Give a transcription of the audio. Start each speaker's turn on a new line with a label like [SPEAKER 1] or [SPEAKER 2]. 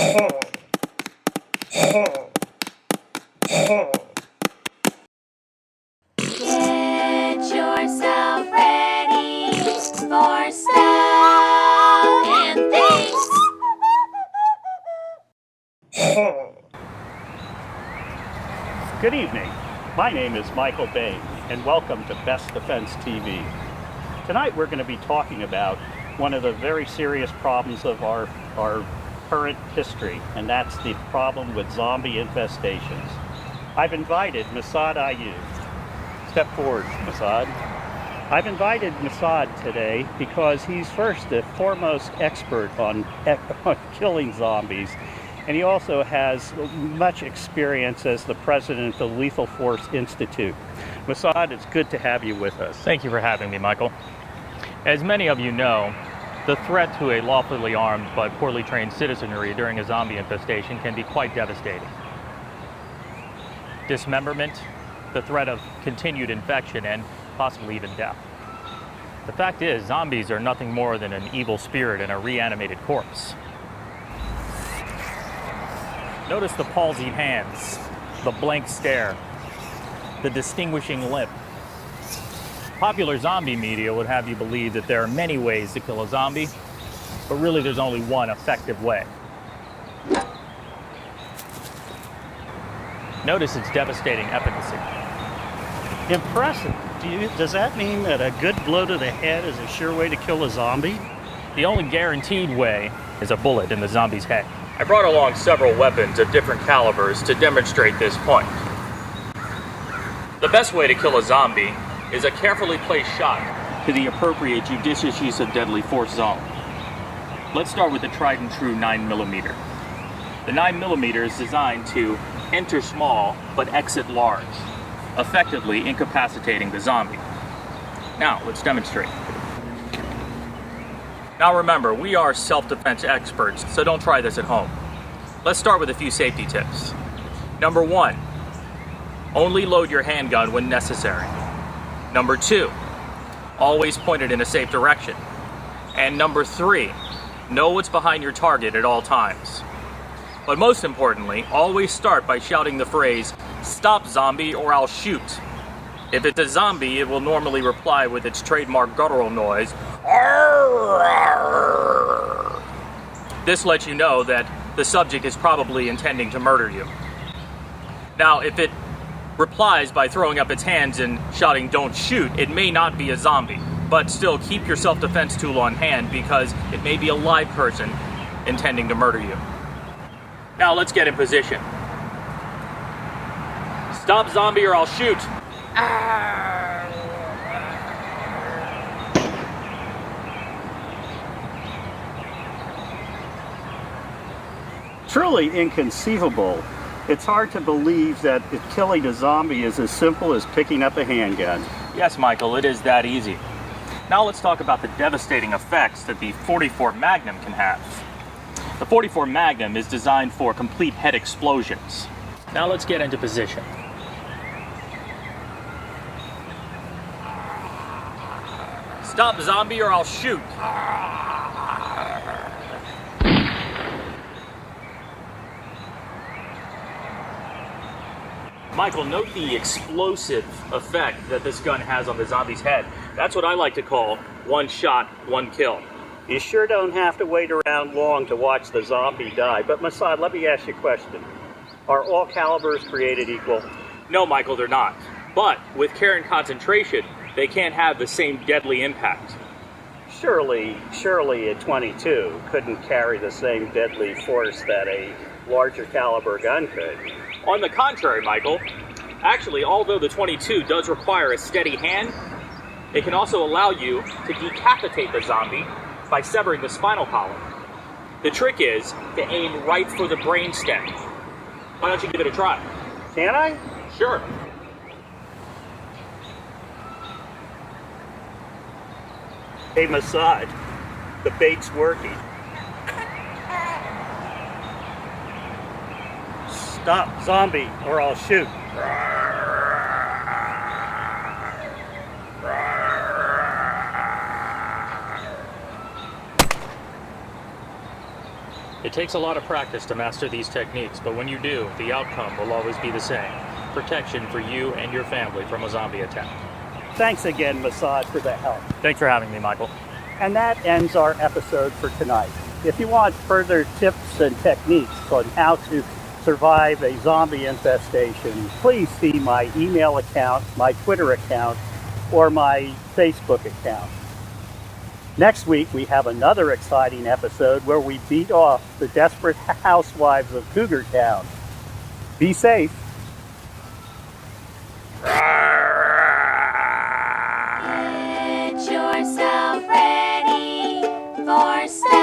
[SPEAKER 1] yourself ready for stuff and things.
[SPEAKER 2] Good evening. My name is Michael Bane, and welcome to Best Defense TV. Tonight we're going to be talking about one of the very serious problems of our current history, and that's the problem with zombie infestations. I've invited Massad Ayoob. Step forward, Massad. I've invited Massad today because he's the foremost expert on killing zombies, and he also has much experience as the president of the Lethal Force Institute. Massad, it's good to have you with us.
[SPEAKER 3] Thank you for having me, Michael. As many of you know, the threat to a lawfully armed but poorly trained citizenry during a zombie infestation can be quite devastating. Dismemberment, the threat of continued infection, and possibly even death. The fact is, zombies are nothing more than an evil spirit in a reanimated corpse. Notice the palsied hands, the blank stare, the distinguishing lip. Popular zombie media would have you believe that there are many ways to kill a zombie, but really there's only one effective way. Notice its devastating efficacy.
[SPEAKER 2] Impressive. Does that mean that a good blow to the head is a sure way to kill a zombie?
[SPEAKER 3] The only guaranteed way is a bullet in the zombie's head. I brought along several weapons of different calibers to demonstrate this point. The best way to kill a zombie is a carefully placed shot to the appropriate judicious use of deadly force zone. Let's start with the tried and true 9mm. The 9mm is designed to enter small but exit large, effectively incapacitating the zombie. Now, let's demonstrate. Now remember, we are self-defense experts, so don't try this at home. Let's start with a few safety tips. Number 1, only load your handgun when necessary. Number 2, always point it in a safe direction. And number 3, know what's behind your target at all times. But most importantly, always start by shouting the phrase, "Stop zombie or I'll shoot." If it's a zombie, it will normally reply with its trademark guttural noise. This lets you know that the subject is probably intending to murder you. Now, if it replies by throwing up its hands and shouting "Don't shoot," it may not be a zombie, but still keep your self-defense tool on hand because it may be a live person intending to murder you. Now let's get in position. Stop zombie or I'll shoot.
[SPEAKER 2] Truly inconceivable. It's hard to believe that killing a zombie is as simple as picking up a handgun.
[SPEAKER 3] Yes, Michael, it is that easy. Now let's talk about the devastating effects that the .44 Magnum can have. The .44 Magnum is designed for complete head explosions. Now let's get into position. Stop zombie or I'll shoot. Michael, note the explosive effect that this gun has on the zombie's head. That's what I like to call one shot, one kill.
[SPEAKER 2] You sure don't have to wait around long to watch the zombie die. But Massad, let me ask you a question. Are all calibers created equal?
[SPEAKER 3] No, Michael, they're not. But with care and concentration, they can't have the same deadly impact.
[SPEAKER 2] Surely a 22 couldn't carry the same deadly force that a larger caliber gun could.
[SPEAKER 3] On the contrary, Michael, actually, although the 22 does require a steady hand, it can also allow you to decapitate the zombie by severing the spinal column. The trick is to aim right for the brainstem. Why don't you give it a try?
[SPEAKER 2] Can I?
[SPEAKER 3] Sure.
[SPEAKER 2] Hey, Massad, the bait's working. Stop, zombie, or I'll shoot.
[SPEAKER 3] It takes a lot of practice to master these techniques, but when you do, the outcome will always be the same. Protection for you and your family from a zombie attack.
[SPEAKER 2] Thanks again, Massad, for the help.
[SPEAKER 3] Thanks for having me, Michael.
[SPEAKER 2] And that ends our episode for tonight. If you want further tips and techniques on how to survive a zombie infestation, please see my email account, my Twitter account, or my Facebook account. Next week, we have another exciting episode where we beat off the desperate housewives of Cougar Town. Be safe.
[SPEAKER 1] Get yourself ready for stuff.